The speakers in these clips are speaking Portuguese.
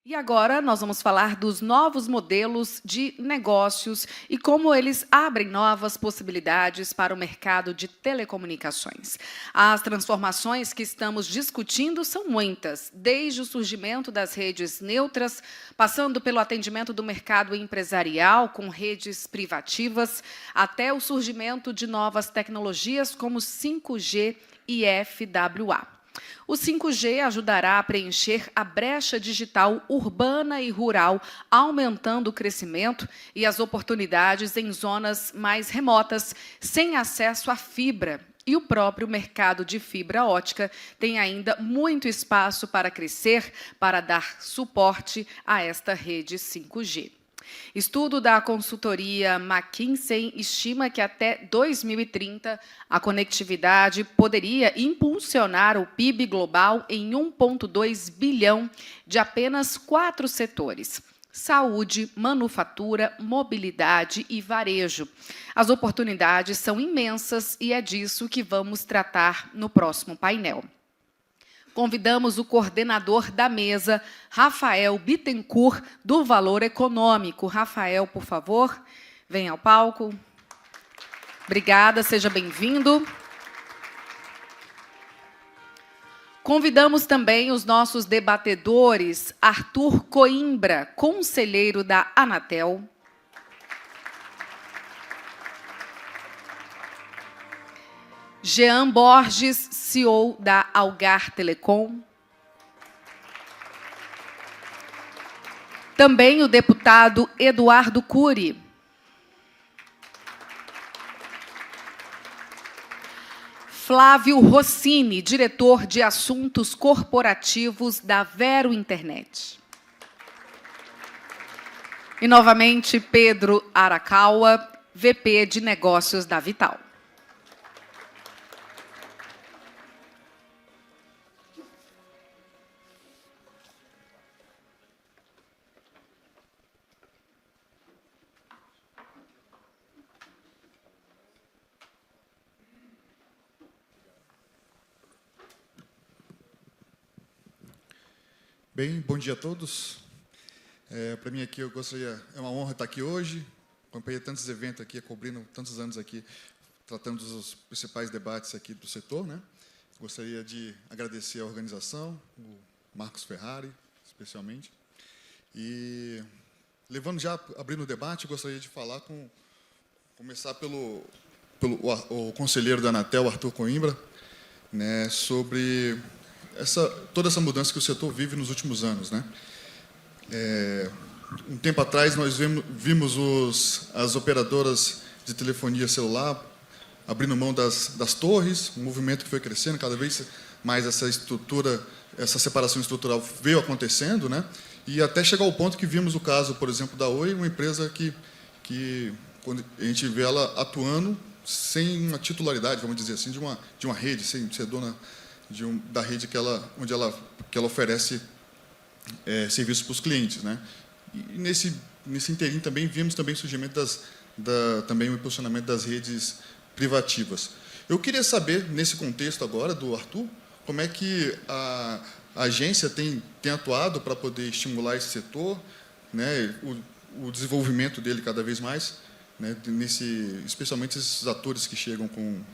E agora nós vamos falar dos novos modelos de negócios e como eles abrem novas possibilidades para o mercado de telecomunicações. As transformações que estamos discutindo são muitas, desde o surgimento das redes neutras, passando pelo atendimento do mercado empresarial com redes privativas, até o surgimento de novas tecnologias como 5G e FWA. O 5G ajudará a preencher a brecha digital urbana e rural, aumentando o crescimento e as oportunidades em zonas mais remotas, sem acesso à fibra. E o próprio mercado de fibra ótica tem ainda muito espaço para crescer, para dar suporte a esta rede 5G. Estudo da consultoria McKinsey estima que até 2030 a conectividade poderia impulsionar o PIB global em 1,2 bilhão de apenas 4 setores: saúde, manufatura, mobilidade e varejo. As oportunidades são imensas e é disso que vamos tratar no próximo painel. Convidamos o coordenador da mesa, Rafael Bittencourt, do Valor Econômico. Rafael, por favor, venha ao palco. Obrigada, seja bem-vindo. Convidamos também os nossos debatedores, Arthur Coimbra, conselheiro da Anatel. Jean Borges, CEO da Algar Telecom. Também o deputado Eduardo Cury. Flávio Rossini, diretor de Assuntos Corporativos da Vero Internet. E, novamente, Pedro Arakawa, VP de Negócios da Vital. Bem, bom dia a todos. Para mim aqui, é uma honra estar aqui hoje. Acompanhei tantos eventos aqui, cobrindo tantos anos aqui, tratando dos principais debates aqui do setor, né? Gostaria de agradecer a organização, o Marcos Ferrari, especialmente. E, abrindo o debate, gostaria de começar pelo o conselheiro da Anatel, Arthur Coimbra, né, sobre toda essa mudança que o setor vive nos últimos anos, né? Um tempo atrás, nós vimos as operadoras de telefonia celular abrindo mão das torres, um movimento que foi crescendo, cada vez mais essa separação estrutural veio acontecendo, né? E até chegar ao ponto que vimos o caso, por exemplo, da Oi, uma empresa que quando a gente vê ela atuando sem uma titularidade, vamos dizer assim, de uma rede, sem ser dona da rede onde ela oferece serviços para os clientes, né? E nesse interim também vimos também o surgimento também o impulsionamento das redes privativas. Eu queria saber, nesse contexto agora do Arthur, como é que a agência tem atuado para poder estimular esse setor, né, o desenvolvimento dele cada vez mais, né, especialmente esses atores que chegam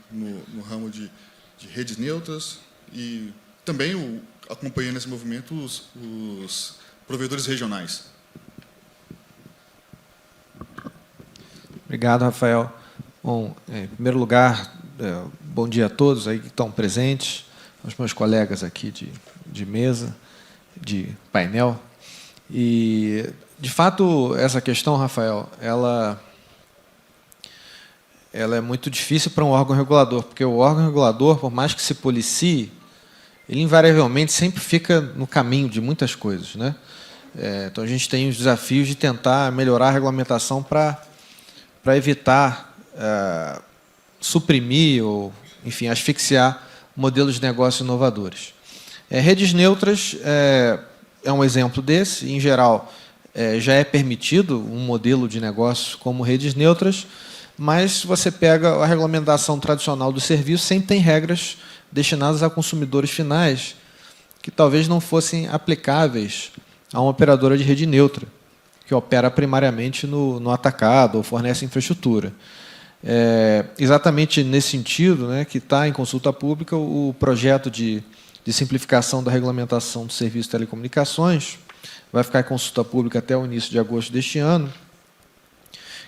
no ramo de redes neutras, e também acompanhando esse movimento os provedores regionais. Obrigado, Rafael. Bom, em primeiro lugar, bom dia a todos aí que estão presentes, aos meus colegas aqui de mesa, de painel. E, de fato, essa questão, Rafael, ela é muito difícil para um órgão regulador, porque o órgão regulador, por mais que se policie, ele invariavelmente sempre fica no caminho de muitas coisas, né? Então, a gente tem os desafios de tentar melhorar a regulamentação para evitar suprimir ou, enfim, asfixiar modelos de negócio inovadores. Redes neutras é um exemplo desse. Em geral, já é permitido um modelo de negócio como redes neutras, mas se você pega a regulamentação tradicional do serviço, sempre tem regras destinadas a consumidores finais que talvez não fossem aplicáveis a uma operadora de rede neutra, que opera primariamente no atacado ou fornece infraestrutura. Exatamente nesse sentido, né, que está em consulta pública o projeto de simplificação da regulamentação do serviço de telecomunicações, vai ficar em consulta pública até o início de agosto deste ano,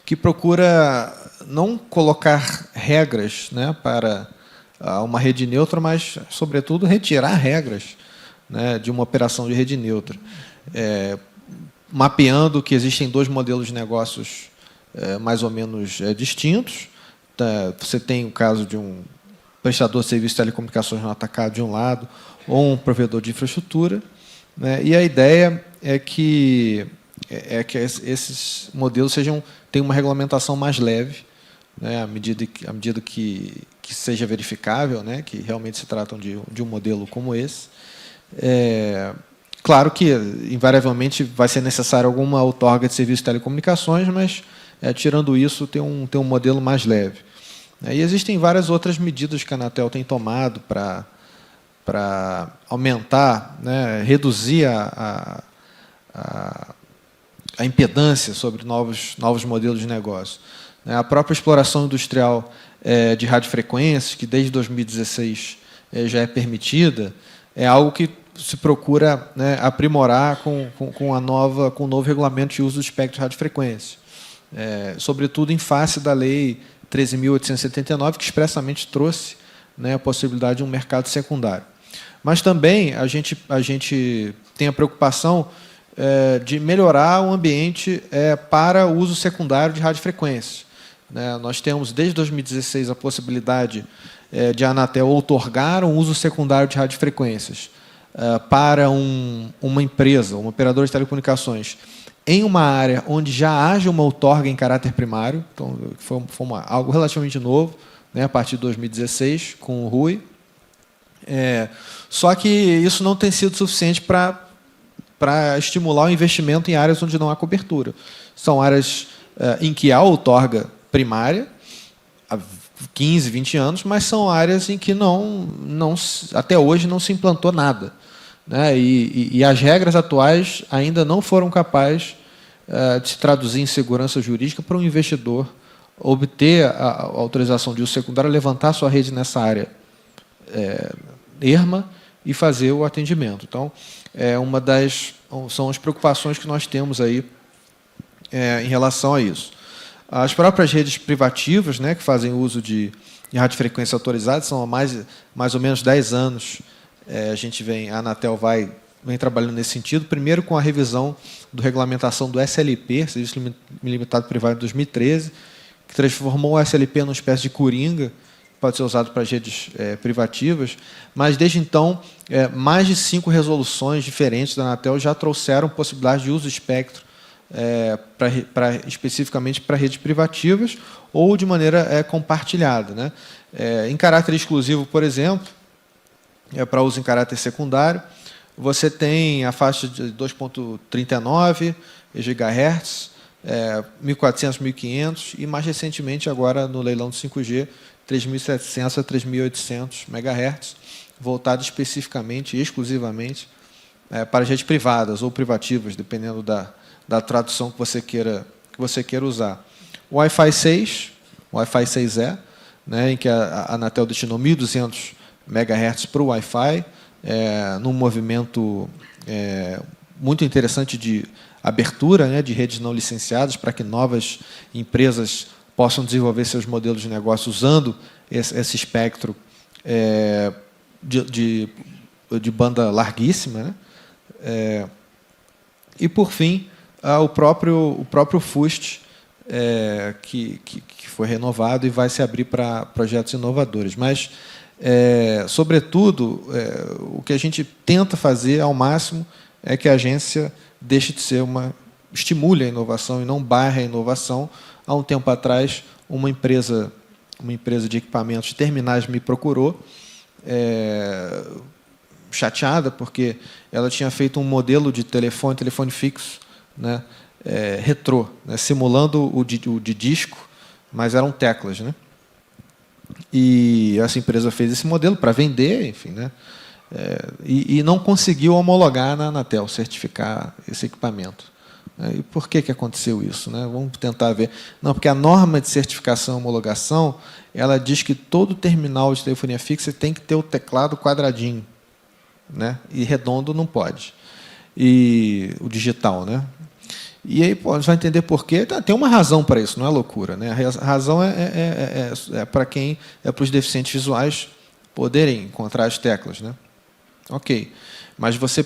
que procura não colocar regras, né, para uma rede neutra, mas, sobretudo, retirar regras, né, de uma operação de rede neutra, mapeando que existem dois modelos de negócios mais ou menos distintos. Você tem o caso de um prestador de serviço de telecomunicações no atacado de um lado, ou um provedor de infraestrutura, né, e a ideia é que esses modelos tenham uma regulamentação mais leve, né, à medida que seja verificável, né, que realmente se tratam de um modelo como esse. Claro que, invariavelmente, vai ser necessário alguma outorga de serviço de telecomunicações, mas, tirando isso, tem um modelo mais leve. E existem várias outras medidas que a Anatel tem tomado para aumentar, né, reduzir a impedância sobre novos modelos de negócio. A própria exploração industrial de radiofrequências, que desde 2016 já é permitida, é algo que se procura, né, aprimorar com o novo regulamento de uso do espectro de radiofrequência, sobretudo em face da Lei 13.879, que expressamente trouxe, né, a possibilidade de um mercado secundário. Mas também a gente tem a preocupação de melhorar o ambiente para o uso secundário de radiofrequência. Nós temos, desde 2016, a possibilidade de a Anatel outorgar um uso secundário de radiofrequências para uma empresa, uma operadora de telecomunicações, em uma área onde já haja uma outorga em caráter primário. Então, foi algo relativamente novo, né, a partir de 2016, com o RUI. Só que isso não tem sido suficiente para estimular o investimento em áreas onde não há cobertura. São áreas em que há outorga primária, há 15, 20 anos, mas são áreas em que até hoje não se implantou nada, né? E as regras atuais ainda não foram capazes de se traduzir em segurança jurídica para um investidor obter a autorização de uso secundário, levantar sua rede nessa área erma e fazer o atendimento. Então, são as preocupações que nós temos aí em relação a isso. As próprias redes privativas, né, que fazem uso de radiofrequência autorizada, são há mais ou menos 10 anos. A Anatel vem trabalhando nesse sentido, primeiro com a revisão da regulamentação do SLP, Serviço Limitado Privado, em 2013, que transformou o SLP numa espécie de coringa, que pode ser usado para as redes privativas, mas, desde então, mais de 5 resoluções diferentes da Anatel já trouxeram possibilidade de uso do espectro especificamente para redes privativas ou de maneira compartilhada, né? Em caráter exclusivo, por exemplo, para uso em caráter secundário, você tem a faixa de 2.39 GHz, 1.400, 1.500 e, mais recentemente, agora no leilão do 5G, 3.700 a 3.800 MHz, voltado especificamente e exclusivamente para as redes privadas ou privativas, dependendo da tradução que você queira usar. O Wi-Fi 6, o Wi-Fi 6E, né, em que a Anatel destinou 1.200 MHz para o Wi-Fi, num movimento muito interessante de abertura, né, de redes não licenciadas, para que novas empresas possam desenvolver seus modelos de negócio usando esse espectro de banda larguíssima, né? E, por fim, o próprio FUST, que foi renovado e vai se abrir para projetos inovadores. Mas, sobretudo, o que a gente tenta fazer ao máximo é que a agência deixe de ser estimule a inovação e não barre a inovação. Há um tempo atrás, uma empresa de equipamentos de terminais me procurou, chateada, porque ela tinha feito um modelo de telefone fixo, né, retrô, né, simulando o de disco, mas eram teclas, né? E essa empresa fez esse modelo para vender, enfim, né? e não conseguiu homologar na Anatel, certificar esse equipamento. E por que aconteceu isso, né? Vamos tentar ver. Não, porque a norma de certificação e homologação, ela diz que todo terminal de telefonia fixa tem que ter o teclado quadradinho, né? E redondo não pode. E o digital, né? E aí, pô, você vai entender por quê. Tem uma razão para isso, não é loucura, né? A razão é para quem é para os deficientes visuais poderem encontrar as teclas, né? Ok, mas você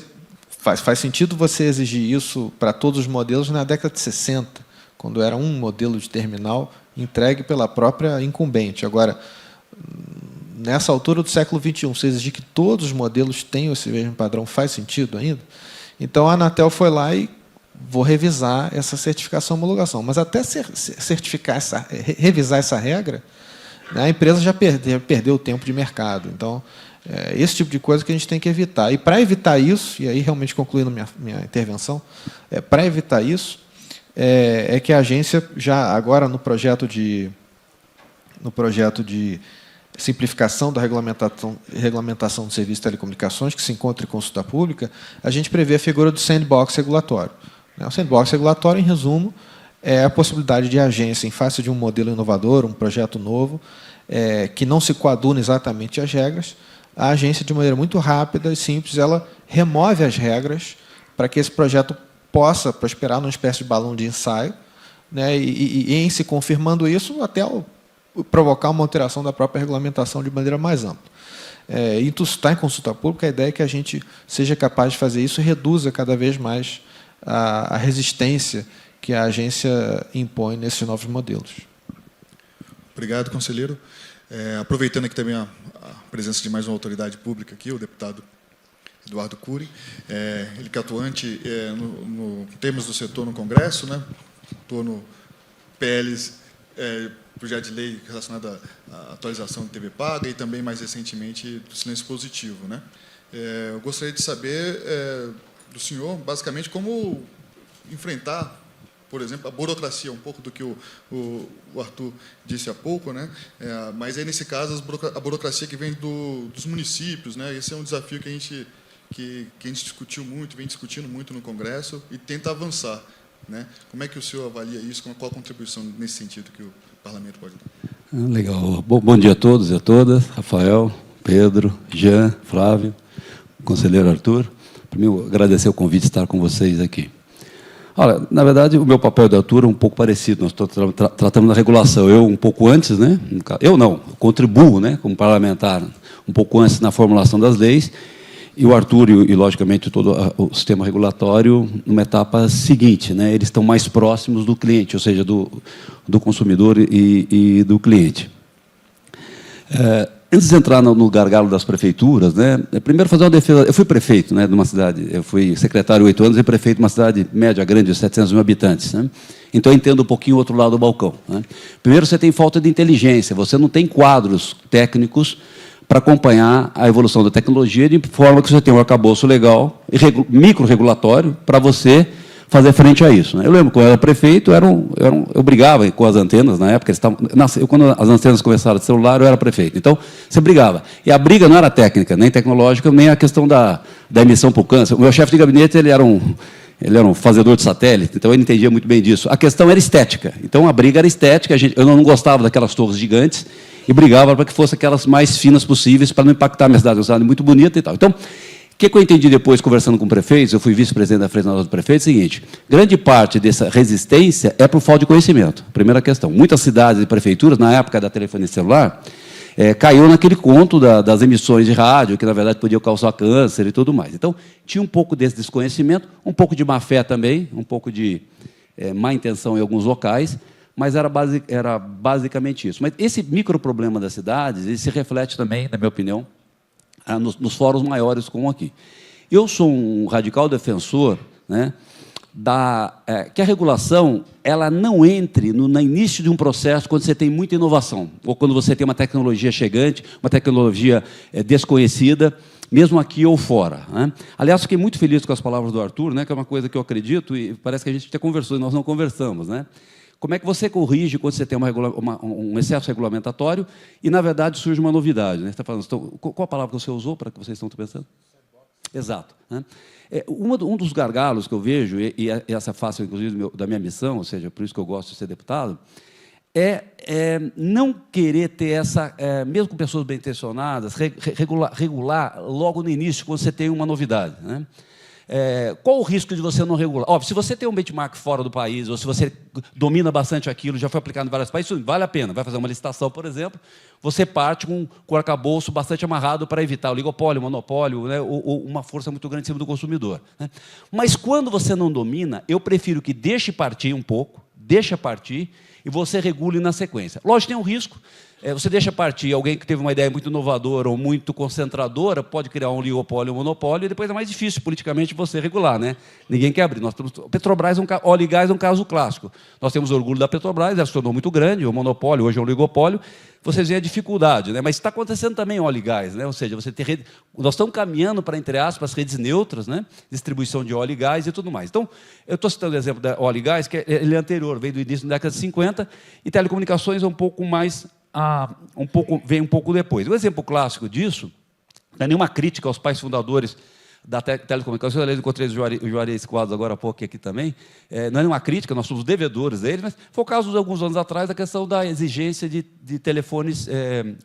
faz sentido você exigir isso para todos os modelos na década de 60, quando era um modelo de terminal entregue pela própria incumbente. Agora, nessa altura do século XXI, você exigir que todos os modelos tenham esse mesmo padrão, faz sentido ainda? Então, a Anatel foi lá e vou revisar essa certificação e homologação. Mas até revisar essa regra, né, a empresa já perdeu o tempo de mercado. Então, esse tipo de coisa que a gente tem que evitar. E, para evitar isso, e aí realmente concluindo minha intervenção, para evitar isso, é que a agência, já agora no projeto de simplificação da regulamentação do serviço de telecomunicações, que se encontra em consulta pública, a gente prevê a figura do sandbox regulatório. O sandbox regulatório, em resumo, é a possibilidade de a agência, em face de um modelo inovador, um projeto novo, que não se coaduna exatamente às regras, a agência, de maneira muito rápida e simples, ela remove as regras para que esse projeto possa prosperar numa espécie de balão de ensaio, né, e em se confirmando isso, até provocar uma alteração da própria regulamentação de maneira mais ampla. Isso está em consulta pública, a ideia é que a gente seja capaz de fazer isso e reduza cada vez mais a resistência que a agência impõe nesses novos modelos. Obrigado, conselheiro. Aproveitando aqui também a presença de mais uma autoridade pública aqui, o deputado Eduardo Cury, ele que é atuante no temas do setor no Congresso, né? Estou no PLs, projeto de lei relacionado à atualização de TV paga e também, mais recentemente, do silêncio positivo, né? Eu gostaria de saber do senhor, basicamente, como enfrentar, por exemplo, a burocracia, um pouco do que o Arthur disse há pouco, né? Mas aí, nesse caso, a burocracia que vem dos municípios, né? Esse é um desafio que a gente discutiu muito, vem discutindo muito no Congresso e tenta avançar, né? Como é que o senhor avalia isso? Qual a contribuição nesse sentido que o Parlamento pode dar? Legal. Bom dia a todos e a todas. Rafael, Pedro, Jean, Flávio, conselheiro Arthur. Primeiro, agradecer o convite de estar com vocês aqui. Olha, na verdade, o meu papel de Arthur é um pouco parecido. Nós tratamos da regulação. Eu, um pouco antes, né? Eu não, contribuo, né, como parlamentar, um pouco antes na formulação das leis, e o Arthur e logicamente, todo o sistema regulatório numa etapa seguinte, né? Eles estão mais próximos do cliente, ou seja, do consumidor e do cliente. Antes de entrar no gargalo das prefeituras, né, primeiro fazer uma defesa. Eu fui prefeito, né, de uma cidade, eu fui secretário 8 anos e prefeito de uma cidade média, grande, de 700 mil habitantes. Né? Então, eu entendo um pouquinho o outro lado do balcão. Né? Primeiro, você tem falta de inteligência, você não tem quadros técnicos para acompanhar a evolução da tecnologia, de forma que você tenha um arcabouço legal e micro-regulatório para você fazer frente a isso. Né? Eu lembro, quando eu era prefeito, eu brigava com as antenas, na época, quando as antenas começaram de celular, eu era prefeito. Então, você brigava. E a briga não era técnica, nem tecnológica, nem a questão da emissão para o câncer. O meu chefe de gabinete, ele era um fazedor de satélite, então ele entendia muito bem disso. A questão era estética. Então, a briga era estética, eu não gostava daquelas torres gigantes e brigava para que fossem aquelas mais finas possíveis, para não impactar a minha cidade, uma cidade muito bonita e tal. Então, o que eu entendi depois, conversando com prefeitos, eu fui vice-presidente da Frente Nacional do Prefeito, é o seguinte: grande parte dessa resistência é por falta de conhecimento. Primeira questão. Muitas cidades e prefeituras, na época da telefonia celular, caiu naquele conto das emissões de rádio, que, na verdade, podiam causar câncer e tudo mais. Então, tinha um pouco desse desconhecimento, um pouco de má-fé também, um pouco de má intenção em alguns locais, mas era basicamente isso. Mas esse microproblema das cidades, ele se reflete também, na minha opinião, nos fóruns maiores como aqui. Eu sou um radical defensor, né, que a regulação ela não entre no início de um processo quando você tem muita inovação, ou quando você tem uma tecnologia chegante, uma tecnologia desconhecida, mesmo aqui ou fora. Né? Aliás, fiquei muito feliz com as palavras do Arthur, né, que é uma coisa que eu acredito, e parece que a gente até conversou, e nós não conversamos. Né? Como é que você corrige quando você tem um excesso regulamentatório e, na verdade, surge uma novidade? Né? Você está falando, então, qual a palavra que você usou para que vocês estão pensando? Exato. Né? Um dos gargalos que eu vejo, e essa face, inclusive, da minha missão, ou seja, por isso que eu gosto de ser deputado, é não querer ter essa, mesmo com pessoas bem intencionadas, regular logo no início, quando você tem uma novidade. Né? Qual o risco de você não regular? Óbvio, se você tem um benchmark fora do país, ou se você domina bastante aquilo, já foi aplicado em vários países, isso vale a pena. Vai fazer uma licitação, por exemplo, você parte com o arcabouço bastante amarrado para evitar o oligopólio, o monopólio, né, ou uma força muito grande em cima do consumidor. Né? Mas, quando você não domina, eu prefiro que deixe partir um pouco, deixa partir, e você regule na sequência. Lógico, tem um risco. Você deixa partir alguém que teve uma ideia muito inovadora ou muito concentradora, pode criar um oligopólio ou um monopólio, e depois é mais difícil politicamente você regular. Né? Ninguém quer abrir. Petrobras, óleo e gás é um caso clássico. Nós temos orgulho da Petrobras, ela se tornou muito grande, o monopólio, hoje é um oligopólio. Vocês veem a dificuldade, né? Mas está acontecendo também óleo e gás. Né? Ou seja, você tem nós estamos caminhando para, entre aspas, redes neutras, né? Distribuição de óleo e gás e tudo mais. Então, eu estou citando o exemplo da óleo e gás, que ele é anterior, veio do início da década de 50, e telecomunicações é um pouco mais... vem um pouco depois. Um exemplo clássico disso, não é nenhuma crítica aos pais fundadores da telecomunicações, eu encontrei o Juarez Quadros agora há pouco aqui também, não é nenhuma crítica, nós somos devedores deles, mas foi o caso de alguns anos atrás da questão da exigência de telefones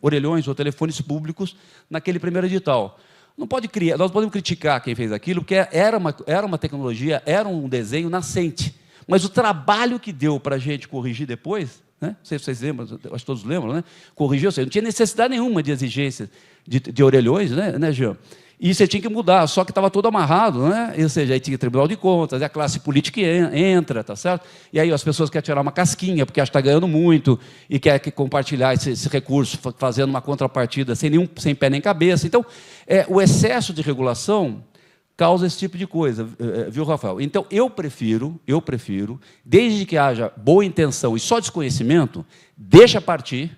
orelhões ou telefones públicos naquele primeiro edital. Não pode criar, nós podemos criticar quem fez aquilo, porque era uma tecnologia, era um desenho nascente, mas o trabalho que deu para a gente corrigir depois, né? Não sei se vocês lembram, acho que todos lembram, né? Corrigiu, ou seja, não tinha necessidade nenhuma de exigência de orelhões, né, Jean? E você tinha que mudar, só que estava todo amarrado, né? Ou seja, aí tinha Tribunal de Contas, a classe política entra, tá certo? E aí as pessoas querem tirar uma casquinha, porque acham que está ganhando muito, e quer compartilhar esse recurso, fazendo uma contrapartida sem pé nem cabeça. Então, o excesso de regulação causa esse tipo de coisa, viu, Rafael? Então, eu prefiro, desde que haja boa intenção e só desconhecimento, deixa partir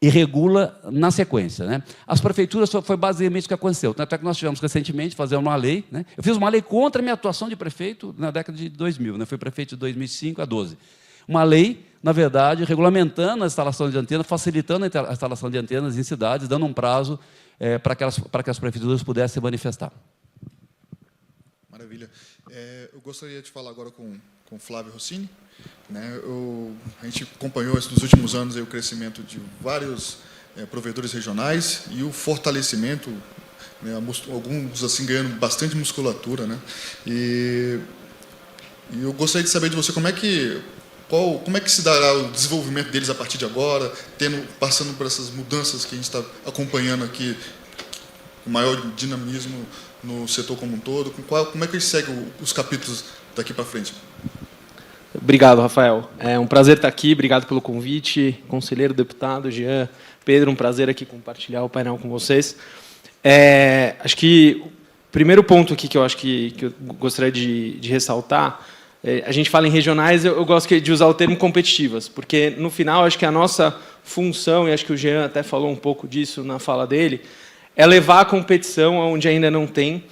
e regula na sequência. Né? As prefeituras foi basicamente o que aconteceu. Tanto é que nós tivemos recentemente fazendo uma lei. Né? Eu fiz uma lei contra a minha atuação de prefeito na década de 2000. Né? Fui prefeito de 2005 a 2012. Uma lei, na verdade, regulamentando a instalação de antenas, facilitando a instalação de antenas em cidades, dando um prazo para que as prefeituras pudessem se manifestar. Maravilha. Eu gostaria de falar agora com o Flávio Rossini. Né? A gente acompanhou nos últimos anos o crescimento de vários provedores regionais e o fortalecimento, né? Alguns assim ganhando bastante musculatura. Né? E eu gostaria de saber de você como é que se dará o desenvolvimento deles a partir de agora, passando por essas mudanças que a gente está acompanhando aqui, com maior dinamismo no setor como um todo. Como é que eles seguem os capítulos daqui para frente? Obrigado, Rafael. É um prazer estar aqui. Obrigado pelo convite. Conselheiro, deputado, Jean, Pedro, um prazer aqui compartilhar o painel com vocês. Acho que o primeiro ponto aqui que eu acho que eu gostaria de ressaltar, a gente fala em regionais, eu gosto de usar o termo competitivas, porque, no final, acho que a nossa função, e acho que o Jean até falou um pouco disso na fala dele, é levar a competição onde ainda não tem.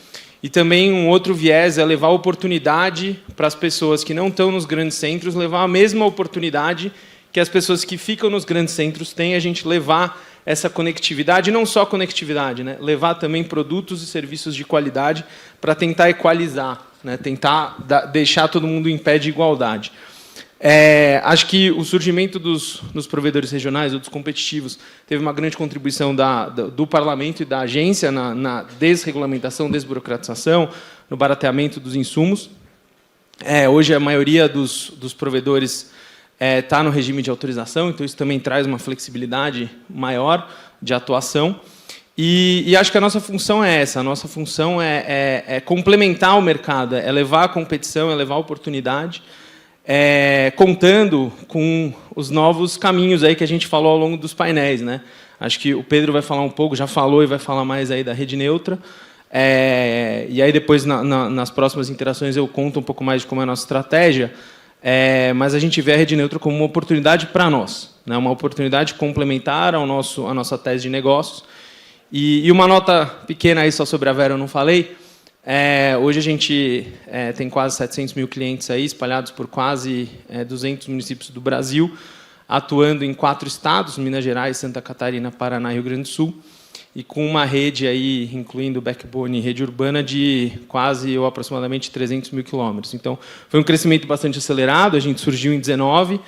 E também um outro viés é levar a oportunidade para as pessoas que não estão nos grandes centros, levar a mesma oportunidade que as pessoas que ficam nos grandes centros têm, a gente levar essa conectividade, não só conectividade, né? Levar também produtos e serviços de qualidade para tentar equalizar, né? Tentar deixar todo mundo em pé de igualdade. Acho que o surgimento dos provedores regionais ou dos competitivos teve uma grande contribuição do Parlamento e da agência na desregulamentação, desburocratização, no barateamento dos insumos. Hoje, a maioria dos provedores está no regime de autorização, então isso também traz uma flexibilidade maior de atuação. E acho que a nossa função é essa. A nossa função é complementar o mercado, é levar a competição, é levar a oportunidade, contando com os novos caminhos aí que a gente falou ao longo dos painéis, né? Acho que o Pedro vai falar um pouco, já falou e vai falar mais aí da rede neutra. E aí depois, nas próximas interações, eu conto um pouco mais de como é a nossa estratégia. Mas a gente vê a rede neutra como uma oportunidade para nós, né? Uma oportunidade complementar à nossa tese de negócios. E uma nota pequena aí só sobre a Vera, eu não falei. Hoje a gente tem quase 700 mil clientes aí, espalhados por quase 200 municípios do Brasil, atuando em 4 estados, Minas Gerais, Santa Catarina, Paraná e Rio Grande do Sul, e com uma rede, aí, incluindo backbone e rede urbana, de quase ou aproximadamente 300 mil quilômetros. Então, foi um crescimento bastante acelerado, a gente surgiu em 19,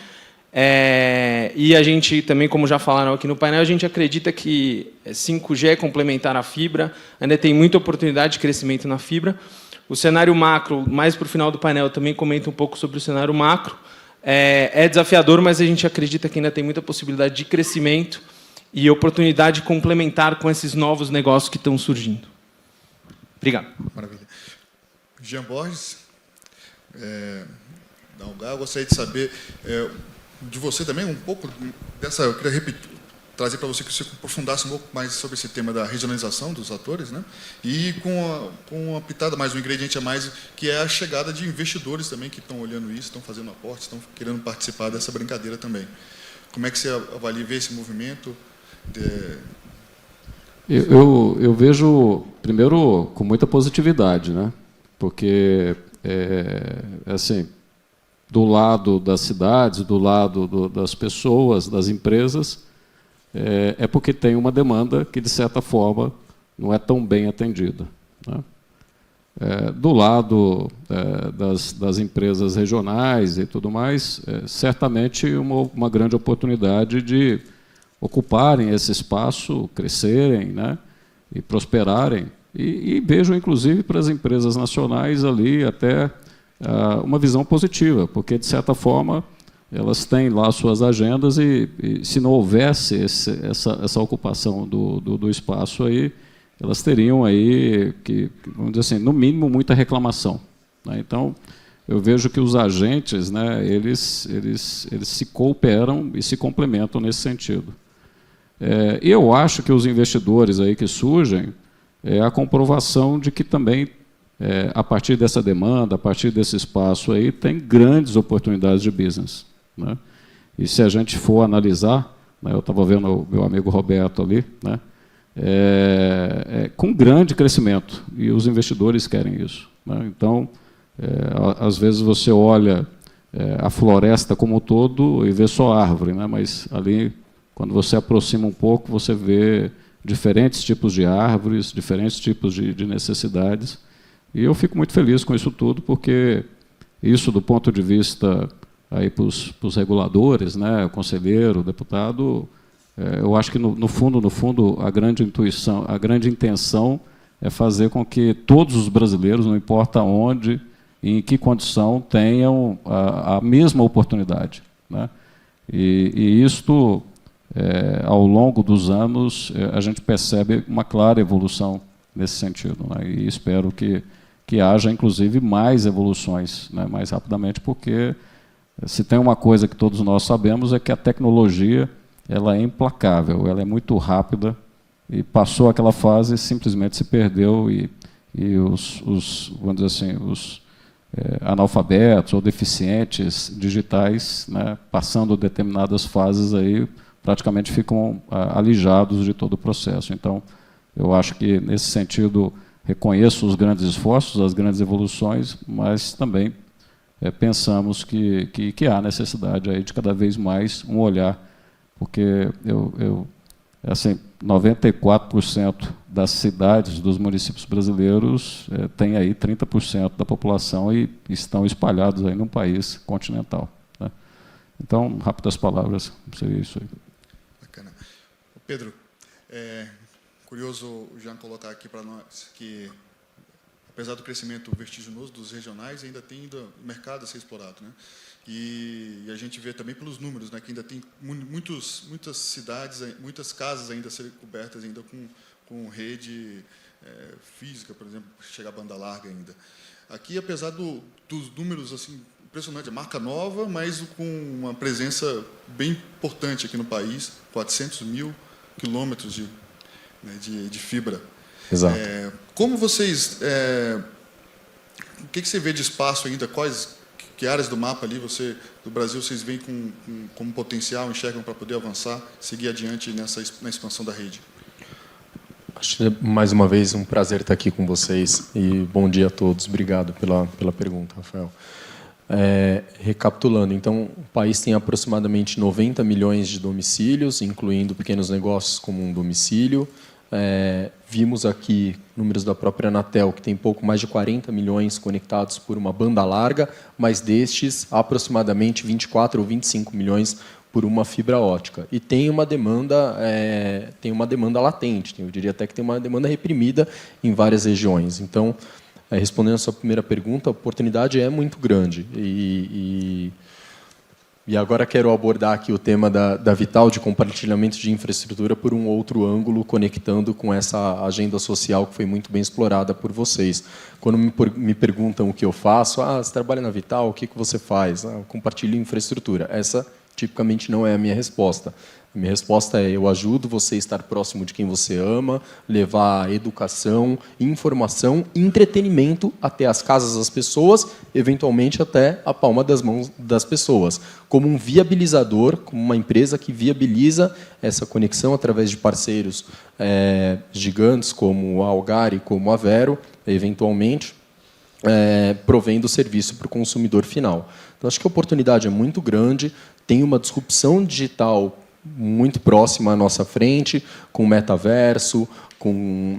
e a gente também, como já falaram aqui no painel, a gente acredita que 5G é complementar à fibra, ainda tem muita oportunidade de crescimento na fibra. O cenário macro, mais para o final do painel, também comenta um pouco sobre o cenário macro. É desafiador, mas a gente acredita que ainda tem muita possibilidade de crescimento e oportunidade complementar com esses novos negócios que estão surgindo. Obrigado. Maravilha. Jean Borges, da UGA, eu gostaria de saber de você também um pouco dessa... Eu queria trazer para você que você aprofundasse um pouco mais sobre esse tema da regionalização dos atores, né? E com uma pitada mais, um ingrediente a mais, que é a chegada de investidores também que estão olhando isso, estão fazendo aportes, estão querendo participar dessa brincadeira também. Como é que você avalia esse movimento? Eu vejo, primeiro, com muita positividade, né? Porque, assim, do lado das cidades, do lado das pessoas, das empresas, é porque tem uma demanda que, de certa forma, não é tão bem atendida, né? Do lado das empresas regionais e tudo mais, certamente uma grande oportunidade de ocuparem esse espaço, crescerem, né, e prosperarem. E vejo, inclusive, para as empresas nacionais ali até uma visão positiva, porque, de certa forma, elas têm lá suas agendas e se não houvesse essa ocupação do espaço aí, elas teriam aí, vamos dizer assim, no mínimo, muita reclamação, né? Então, eu vejo que os agentes, né, eles se cooperam e se complementam nesse sentido. E eu acho que os investidores aí que surgem é a comprovação de que também, a partir dessa demanda, a partir desse espaço aí, tem grandes oportunidades de business, né? E se a gente for analisar, né, eu estava vendo o meu amigo Roberto ali, né, com grande crescimento, e os investidores querem isso, né? Então, às vezes você olha a floresta como um todo e vê só árvore, né, mas ali, quando você aproxima um pouco, você vê diferentes tipos de árvores, diferentes tipos de necessidades. E eu fico muito feliz com isso tudo, porque isso, do ponto de vista para os reguladores, né, o conselheiro, o deputado, eu acho que, no fundo, a grande intuição, a grande intenção é fazer com que todos os brasileiros, não importa onde e em que condição, tenham a mesma oportunidade, né? E isto... ao longo dos anos, a gente percebe uma clara evolução nesse sentido, né? E espero que haja, inclusive, mais evoluções, né, mais rapidamente, porque se tem uma coisa que todos nós sabemos é que a tecnologia ela é implacável, ela é muito rápida, e passou aquela fase, simplesmente se perdeu, e vamos dizer assim, os analfabetos ou deficientes digitais, né, passando determinadas fases aí, praticamente ficam alijados de todo o processo. Então, eu acho que, nesse sentido, reconheço os grandes esforços, as grandes evoluções, mas também pensamos que há necessidade aí de cada vez mais um olhar, porque assim, 94% das cidades, dos municípios brasileiros, têm aí 30% da população e estão espalhados aí num país continental, né? Então, rápidas palavras, seria isso aí. Pedro, curioso o Jean colocar aqui para nós que, apesar do crescimento vertiginoso dos regionais, ainda tem mercado a ser explorado, né? E a gente vê também pelos números, né, que ainda tem muitas cidades, muitas casas ainda a serem cobertas ainda com rede física, por exemplo, chegar a banda larga ainda. Aqui, apesar dos números assim impressionante, marca nova, mas com uma presença bem importante aqui no país, 400 mil quilômetros de fibra. Exato. Como vocês... o que você vê de espaço ainda? Que áreas do mapa ali do Brasil vocês veem como potencial, enxergam para poder avançar, seguir adiante na expansão da rede? Mais uma vez, um prazer estar aqui com vocês e bom dia a todos. Obrigado pela pergunta, Rafael. Recapitulando, então, o país tem aproximadamente 90 milhões de domicílios, incluindo pequenos negócios como um domicílio. Vimos aqui números da própria Anatel, que tem pouco mais de 40 milhões conectados por uma banda larga, mas destes, aproximadamente 24 ou 25 milhões por uma fibra ótica. E tem uma demanda latente, eu diria até que tem uma demanda reprimida em várias regiões. Então, respondendo a sua primeira pergunta, a oportunidade é muito grande. E agora quero abordar aqui o tema da Vital, de compartilhamento de infraestrutura, por um outro ângulo, conectando com essa agenda social que foi muito bem explorada por vocês. Quando me perguntam o que eu faço, você trabalha na Vital, o que você faz? Eu compartilho infraestrutura. Essa, tipicamente, não é a minha resposta. A minha resposta é: eu ajudo você a estar próximo de quem você ama, levar educação, informação, entretenimento até as casas das pessoas, eventualmente até a palma das mãos das pessoas, como um viabilizador, como uma empresa que viabiliza essa conexão através de parceiros gigantes como a Algar e como a Vero, eventualmente, provendo serviço para o consumidor final. Então, acho que a oportunidade é muito grande, tem uma disrupção digital muito próxima à nossa frente, com metaverso, com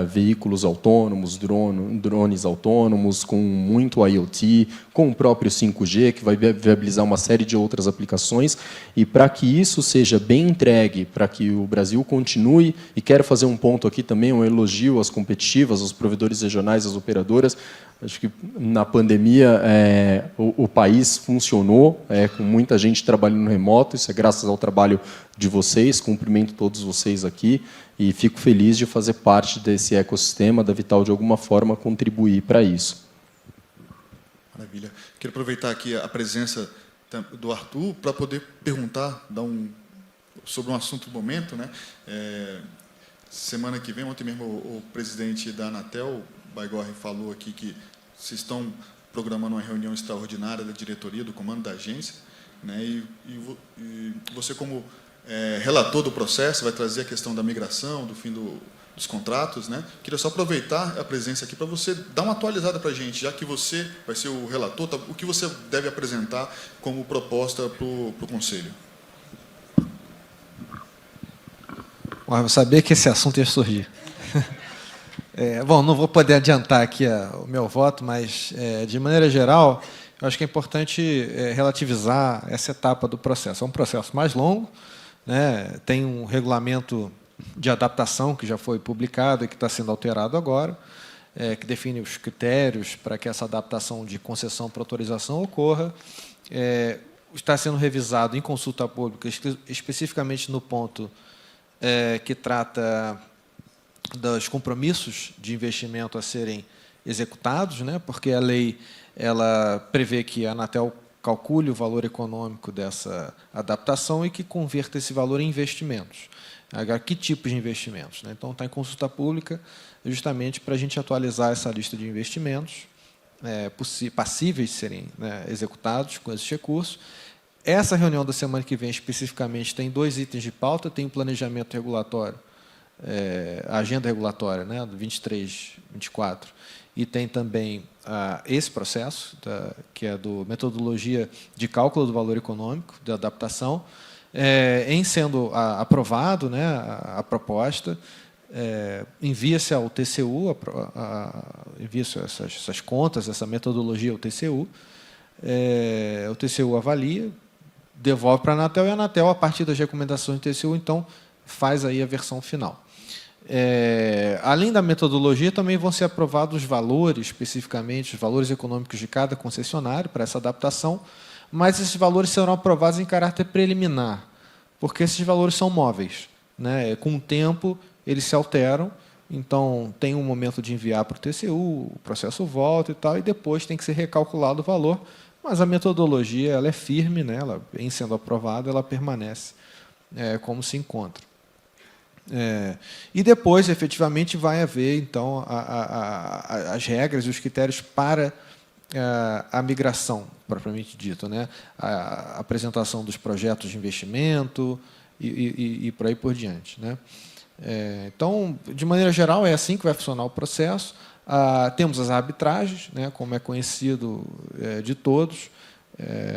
veículos autônomos, drones autônomos, com muito IoT, com o próprio 5G, que vai viabilizar uma série de outras aplicações. E para que isso seja bem entregue, para que o Brasil continue, e quero fazer um ponto aqui também, um elogio às competitivas, aos provedores regionais, às operadoras. Acho que na pandemia o país funcionou, com muita gente trabalhando remoto, isso é graças ao trabalho de vocês, cumprimento todos vocês aqui e fico feliz de fazer parte desse ecossistema da Vital, de alguma forma contribuir para isso. Maravilha. Quero aproveitar aqui a presença do Arthur para poder perguntar sobre um assunto do momento, né? Semana que vem, ontem mesmo, o presidente da Anatel, Baigorre, falou aqui que vocês estão programando uma reunião extraordinária da diretoria, do comando da agência, né? E você, como relator do processo, vai trazer a questão da migração, do fim dos contratos, né? Queria só aproveitar a presença aqui para você dar uma atualizada para a gente, já que você vai ser o relator, o que você deve apresentar como proposta para o Conselho. Eu sabia que esse assunto ia surgir. Bom, não vou poder adiantar aqui o meu voto, mas, de maneira geral, eu acho que é importante relativizar essa etapa do processo. É um processo mais longo, né? Tem um regulamento de adaptação que já foi publicado e que está sendo alterado agora, que define os critérios para que essa adaptação de concessão para autorização ocorra. Está sendo revisado em consulta pública, especificamente no ponto que trata dos compromissos de investimento a serem executados, né? Porque a lei ela prevê que a Anatel calcule o valor econômico dessa adaptação e que converta esse valor em investimentos. Agora, que tipos de investimentos, né? Então, está em consulta pública justamente para a gente atualizar essa lista de investimentos passíveis de serem, né, executados com esses recursos. Essa reunião da semana que vem, especificamente, tem 2 itens de pauta. Tem o planejamento regulatório, a agenda regulatória, né, do 23, 24, e tem também esse processo, que é do metodologia de cálculo do valor econômico, de adaptação. Em sendo aprovado, né, a proposta, envia-se ao TCU, envia-se essas contas, essa metodologia ao TCU, o TCU avalia, devolve para a Anatel, e a Anatel, a partir das recomendações do TCU, então, faz aí a versão final. Além da metodologia, também vão ser aprovados os valores, especificamente, os valores econômicos de cada concessionário para essa adaptação, mas esses valores serão aprovados em caráter preliminar, porque esses valores são móveis, né? Com o tempo, eles se alteram, então tem um momento de enviar para o TCU, o processo volta e tal, e depois tem que ser recalculado o valor, mas a metodologia ela é firme, né? Ela, em sendo aprovada, ela permanece como se encontra. E depois, efetivamente, vai haver então as regras e os critérios para a migração, propriamente dito, né? A apresentação dos projetos de investimento e por aí por diante, né? Então, de maneira geral, é assim que vai funcionar o processo. Temos as arbitragens, né, como é conhecido de todos,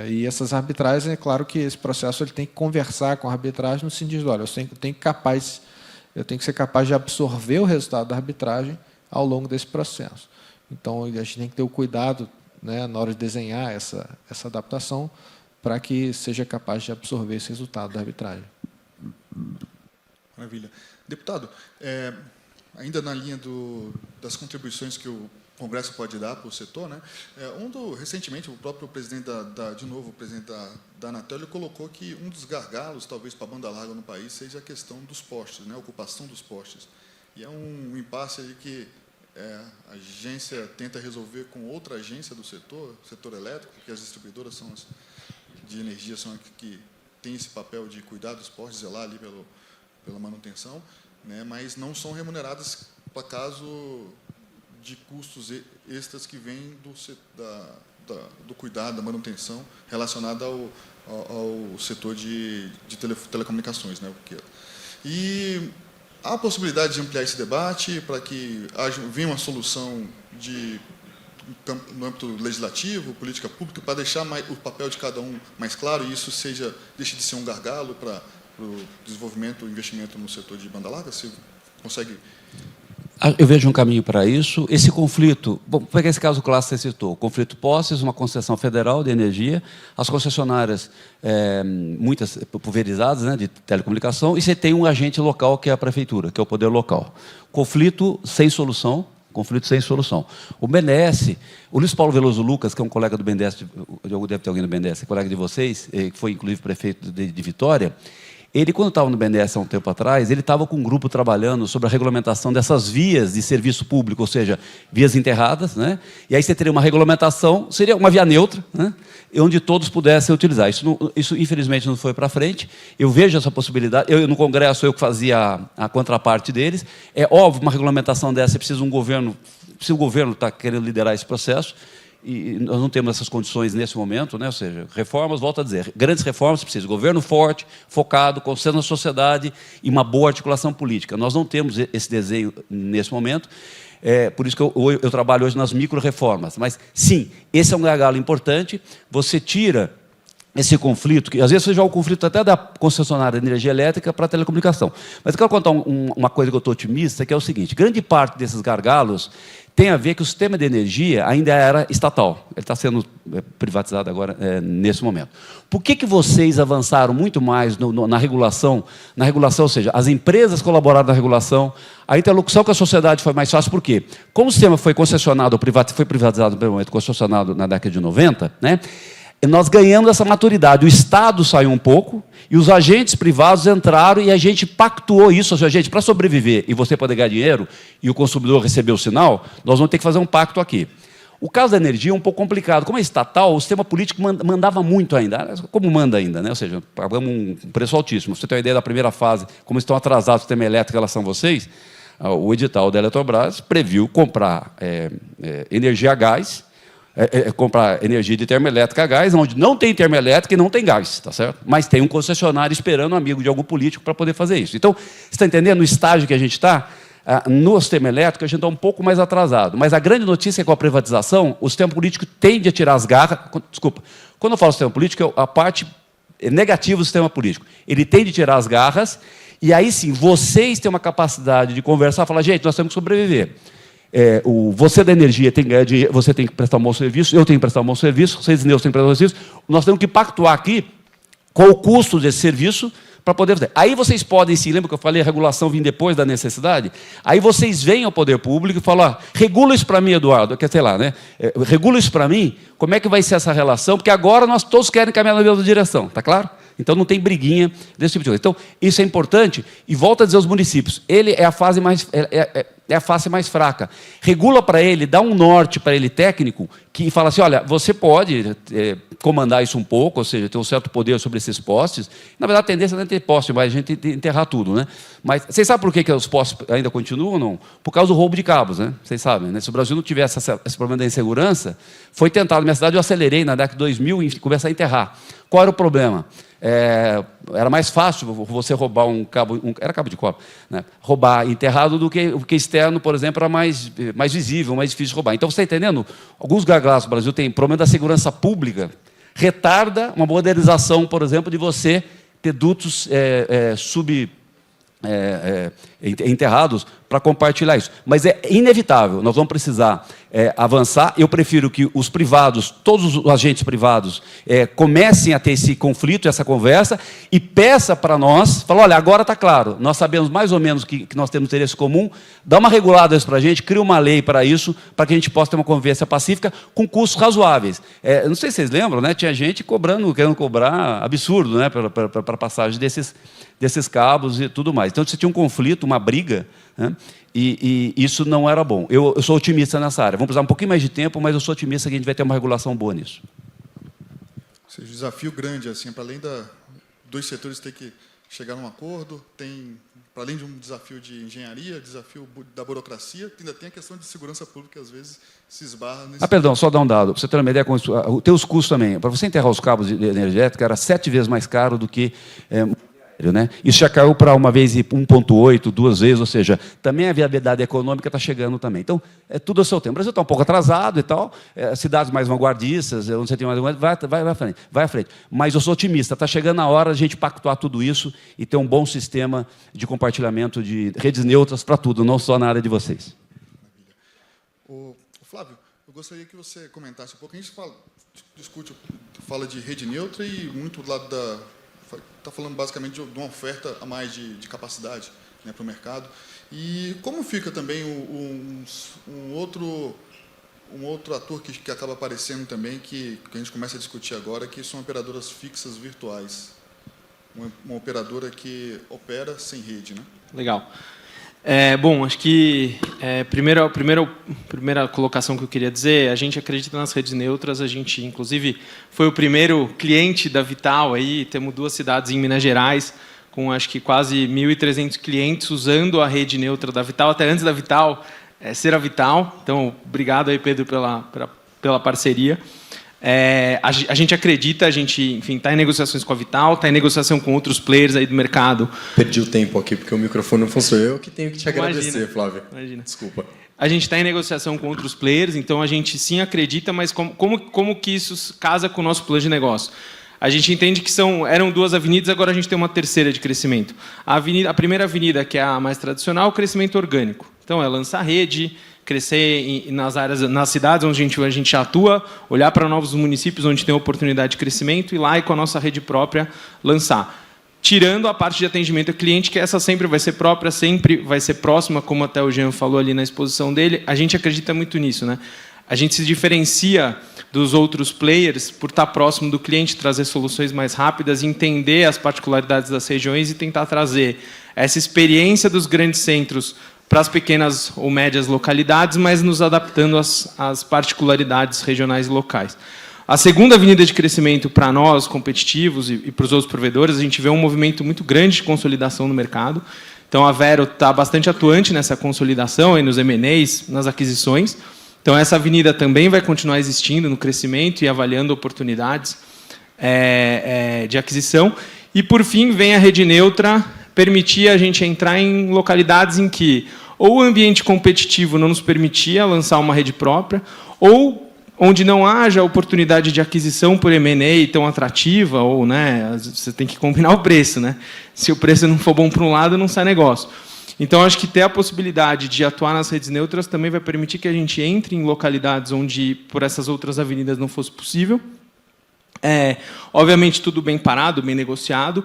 e essas arbitragens, é claro que esse processo ele tem que conversar com a arbitragem no sentido de, olha, eu tenho que ser capaz de absorver o resultado da arbitragem ao longo desse processo. Então, a gente tem que ter o cuidado, né, na hora de desenhar essa adaptação para que seja capaz de absorver esse resultado da arbitragem. Maravilha. Deputado, ainda na linha das contribuições que o Congresso pode dar para o setor, né? Recentemente, o próprio presidente o presidente da Anatel, ele colocou que um dos gargalos, talvez, para a banda larga no país, seja a questão dos postes, né? A ocupação dos postes. E é um impasse aí que a agência tenta resolver com outra agência do setor elétrico, porque as distribuidoras de energia são as que têm esse papel de cuidar dos postes, zelar ali pela manutenção, né, mas não são remuneradas para caso de custos extras que vêm do cuidado, da manutenção relacionada ao setor de telecomunicações, né, e há a possibilidade de ampliar esse debate para que venha uma solução no âmbito legislativo, política pública, para deixar o papel de cada um mais claro e isso deixe de ser um gargalo para o desenvolvimento, o investimento no setor de banda larga? Você consegue? Eu vejo um caminho para isso. Esse conflito, vou pegar esse caso clássico que você citou, conflito posses, uma concessão federal de energia, as concessionárias, muitas pulverizadas, né, de telecomunicação, e você tem um agente local, que é a prefeitura, que é o poder local. Conflito sem solução. O BNDES, o Luiz Paulo Veloso Lucas, que é um colega do BNDES, deve ter alguém do BNDES, colega de vocês, que foi, inclusive, prefeito de Vitória, ele, quando estava no BNDES há um tempo atrás, ele estava com um grupo trabalhando sobre a regulamentação dessas vias de serviço público, ou seja, vias enterradas, né? E aí você teria uma regulamentação, seria uma via neutra, né? Onde todos pudessem utilizar. Isso infelizmente, não foi para frente. Eu vejo essa possibilidade. No Congresso, eu que fazia a contraparte deles. É óbvio, uma regulamentação dessa precisa um governo, se o governo está querendo liderar esse processo, e nós não temos essas condições nesse momento, né? Ou seja, reformas, volto a dizer, grandes reformas precisam de governo forte, focado, consenso na sociedade e uma boa articulação política. Nós não temos esse desenho nesse momento, por isso que eu trabalho hoje nas micro-reformas. Mas, sim, esse é um gargalo importante, você tira esse conflito, que às vezes seja o conflito até da concessionária de energia elétrica para a telecomunicação. Mas eu quero contar uma coisa que eu estou otimista, que é o seguinte, grande parte desses gargalos tem a ver que o sistema de energia ainda era estatal. Ele está sendo privatizado agora, nesse momento. Por que vocês avançaram muito mais na regulação? Na regulação, ou seja, as empresas colaboraram na regulação, a interlocução com a sociedade foi mais fácil. Por quê? Como o sistema foi concessionado, foi privatizado no primeiro momento, concessionado na década de 90, né? Nós ganhamos essa maturidade. O Estado saiu um pouco e os agentes privados entraram e a gente pactuou isso. Ou seja, gente, para sobreviver e você poder ganhar dinheiro e o consumidor receber o sinal, nós vamos ter que fazer um pacto aqui. O caso da energia é um pouco complicado. Como é estatal, o sistema político mandava muito ainda. Como manda ainda, né? Ou seja, pagamos um preço altíssimo. Você tem uma ideia da primeira fase, como estão atrasados o sistema elétrico em relação a vocês, o edital da Eletrobras previu comprar energia a gás, comprar energia de termoelétrica a gás, onde não tem termoelétrica e não tem gás, tá certo? Mas tem um concessionário esperando um amigo de algum político para poder fazer isso. Então, você está entendendo? No estágio que a gente está, no sistema elétrico, a gente está um pouco mais atrasado. Mas a grande notícia é que com a privatização, o sistema político tende a tirar as garras. Desculpa, quando eu falo sistema político, é a parte negativa do sistema político. Ele tende a tirar as garras, e aí sim, vocês têm uma capacidade de conversar, falar, gente, nós temos que sobreviver. Você da energia tem que ganhar dinheiro, você tem que prestar um bom serviço, eu tenho que prestar um bom serviço, vocês têm que prestar um bom serviço, nós temos que pactuar aqui com o custo desse serviço para poder fazer. Aí vocês podem, se lembra que eu falei, a regulação vem depois da necessidade? Aí vocês vêm ao poder público e falam, regula isso para mim, Eduardo, sei lá, né? Regula isso para mim, como é que vai ser essa relação? Porque agora nós todos querem caminhar na mesma direção, tá claro? Então, não tem briguinha desse tipo de coisa. Então, isso é importante. E volto a dizer aos municípios, ele é a fase mais... é a face mais fraca. Regula para ele, dá um norte para ele técnico, que fala assim, olha, você pode comandar isso um pouco, ou seja, ter um certo poder sobre esses postes. Na verdade, a tendência não é ter poste, mas a gente enterrar tudo, né? Mas vocês sabem por que os postes ainda continuam? Não? Por causa do roubo de cabos, né? Vocês sabem, né? Se o Brasil não tivesse esse problema da insegurança, foi tentado. Na minha cidade, eu acelerei na década de 2000 e comecei a enterrar. Qual era o problema? Era mais fácil você roubar um cabo, era cabo de cobre, né? Roubar enterrado do que externo, por exemplo, era mais visível, mais difícil de roubar. Então, você está entendendo? Alguns gargalos no Brasil têm problema da segurança pública, retarda uma modernização, por exemplo, de você ter dutos enterrados para compartilhar isso. Mas é inevitável, nós vamos precisar avançar. Eu prefiro que os privados, todos os agentes privados, comecem a ter esse conflito, essa conversa, e peça para nós, fala, olha, agora está claro, nós sabemos mais ou menos que nós temos interesse comum, dá uma regulada isso para a gente, cria uma lei para isso, para que a gente possa ter uma convivência pacífica com custos razoáveis. Não sei se vocês lembram, né? Tinha gente querendo cobrar absurdo, né? para a passagem desses cabos e tudo mais. Então, você tinha um conflito, uma briga, né? E isso não era bom. Eu sou otimista nessa área. Vamos precisar um pouquinho mais de tempo, mas eu sou otimista que a gente vai ter uma regulação boa nisso. Ou seja, desafio grande, assim, para além dos setores ter que chegar a um acordo, para além de um desafio de engenharia, desafio da burocracia, ainda tem a questão de segurança pública, que às vezes se esbarra nesse... Perdão, só dar um dado, para você ter uma ideia, tem os custos também. Para você enterrar os cabos energéticos, era 7 vezes mais caro do que... né? Isso já caiu para uma vez 1,8, 2 vezes, ou seja, também a viabilidade econômica está chegando também. Então, é tudo ao seu tempo. O Brasil está um pouco atrasado e tal, cidades mais vanguardistas, onde você tem mais vai à frente. Mas eu sou otimista, está chegando a hora de a gente pactuar tudo isso e ter um bom sistema de compartilhamento de redes neutras para tudo, não só na área de vocês. Maravilha. Flávio, eu gostaria que você comentasse um pouco. A gente fala de rede neutra e muito do lado da... Está falando basicamente de uma oferta a mais de capacidade, né, para o mercado. E como fica também um outro ator que acaba aparecendo também, que a gente começa a discutir agora, que são operadoras fixas virtuais. Uma operadora que opera sem rede, né? Legal. Bom, acho que primeira colocação que eu queria dizer, a gente acredita nas redes neutras, a gente, inclusive, foi o primeiro cliente da Vital, aí, temos 2 cidades em Minas Gerais, com acho que quase 1.300 clientes usando a rede neutra da Vital, até antes da Vital ser a Vital. Então, obrigado aí, Pedro, pela parceria. A gente acredita, a gente, enfim, está em negociações com a Vital, está em negociação com outros players aí do mercado. Perdi o tempo aqui, porque o microfone não funcionou. Eu que tenho que te agradecer, Flávio. Imagina. Desculpa. A gente está em negociação com outros players, então a gente sim acredita, mas como que isso casa com o nosso plano de negócio? A gente entende que eram 2 avenidas, agora a gente tem uma terceira de crescimento. A primeira avenida, que é a mais tradicional, o crescimento orgânico. Então, é lançar rede, crescer nas cidades onde a gente atua, olhar para novos municípios onde tem oportunidade de crescimento e lá, e com a nossa rede própria, lançar. Tirando a parte de atendimento ao cliente, que essa sempre vai ser própria, sempre vai ser próxima, como até o Jean falou ali na exposição dele. A gente acredita muito nisso, né? A gente se diferencia dos outros players por estar próximo do cliente, trazer soluções mais rápidas, entender as particularidades das regiões e tentar trazer essa experiência dos grandes centros para as pequenas ou médias localidades, mas nos adaptando às particularidades regionais e locais. A segunda avenida de crescimento para nós, competitivos, e para os outros provedores, a gente vê um movimento muito grande de consolidação no mercado. Então, a Vero está bastante atuante nessa consolidação, aí nos M&As, nas aquisições. Então, essa avenida também vai continuar existindo no crescimento e avaliando oportunidades de aquisição. E, por fim, vem a rede neutra, permitir a gente entrar em localidades em que ou o ambiente competitivo não nos permitia lançar uma rede própria, ou onde não haja oportunidade de aquisição por M&A tão atrativa, ou, né, você tem que combinar o preço, né? Se o preço não for bom para um lado, não sai negócio. Então, acho que ter a possibilidade de atuar nas redes neutras também vai permitir que a gente entre em localidades onde, por essas outras avenidas, não fosse possível. Obviamente, tudo bem parado, bem negociado.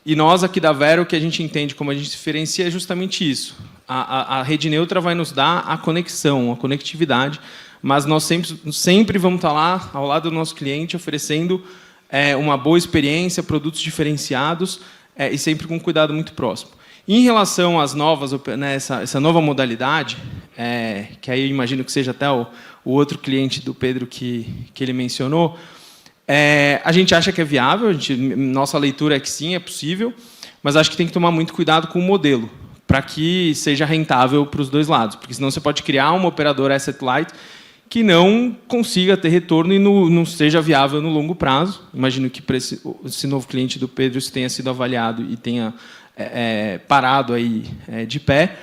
E nós, aqui da Vero, o que a gente entende como a gente diferencia é justamente isso. A rede neutra vai nos dar a conexão, a conectividade, mas nós sempre vamos estar lá, ao lado do nosso cliente, oferecendo uma boa experiência, produtos diferenciados, e sempre com um cuidado muito próximo. Em relação às novas, né, essa nova modalidade, que aí eu imagino que seja até o outro cliente do Pedro que ele mencionou, a gente acha que é viável, nossa leitura é que sim, é possível, mas acho que tem que tomar muito cuidado com o modelo, para que seja rentável para os dois lados, porque senão você pode criar uma operadora asset light que não consiga ter retorno e não seja viável no longo prazo. Imagino que para esse novo cliente do Pedro isso tenha sido avaliado e tenha parado aí de pé.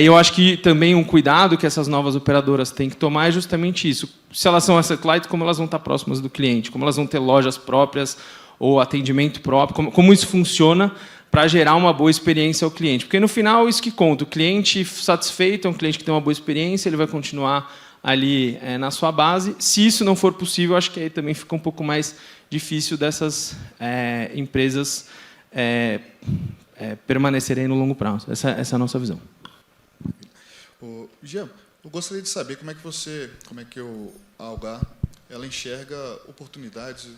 Eu acho que também um cuidado que essas novas operadoras têm que tomar é justamente isso. Se elas são asset light, como elas vão estar próximas do cliente, como elas vão ter lojas próprias ou atendimento próprio, como isso funciona para gerar uma boa experiência ao cliente. Porque, no final, isso que conta. O cliente satisfeito é um cliente que tem uma boa experiência, ele vai continuar ali na sua base. Se isso não for possível, acho que aí também fica um pouco mais difícil dessas empresas permanecerem no longo prazo. Essa é a nossa visão. Jean, eu gostaria de saber como é que a Algar ela enxerga oportunidades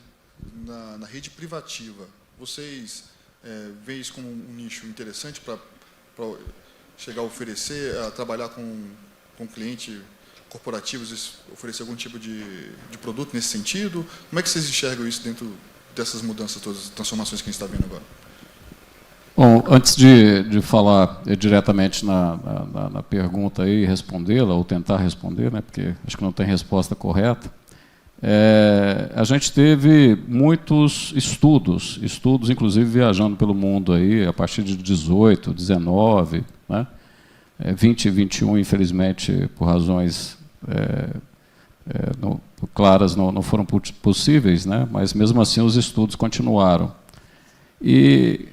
na rede privativa. Vocês veem isso como um nicho interessante para chegar a oferecer, a trabalhar com clientes corporativos, oferecer algum tipo de produto nesse sentido? Como é que vocês enxergam isso dentro dessas mudanças todas, transformações que a gente está vendo agora? Bom, antes de falar diretamente na pergunta e respondê-la, ou tentar responder, né, porque acho que não tem resposta correta, a gente teve muitos estudos inclusive viajando pelo mundo aí, a partir de 18, 19, né, 20 e 21, infelizmente, por razões claras, não foram possíveis, né, mas mesmo assim os estudos continuaram. E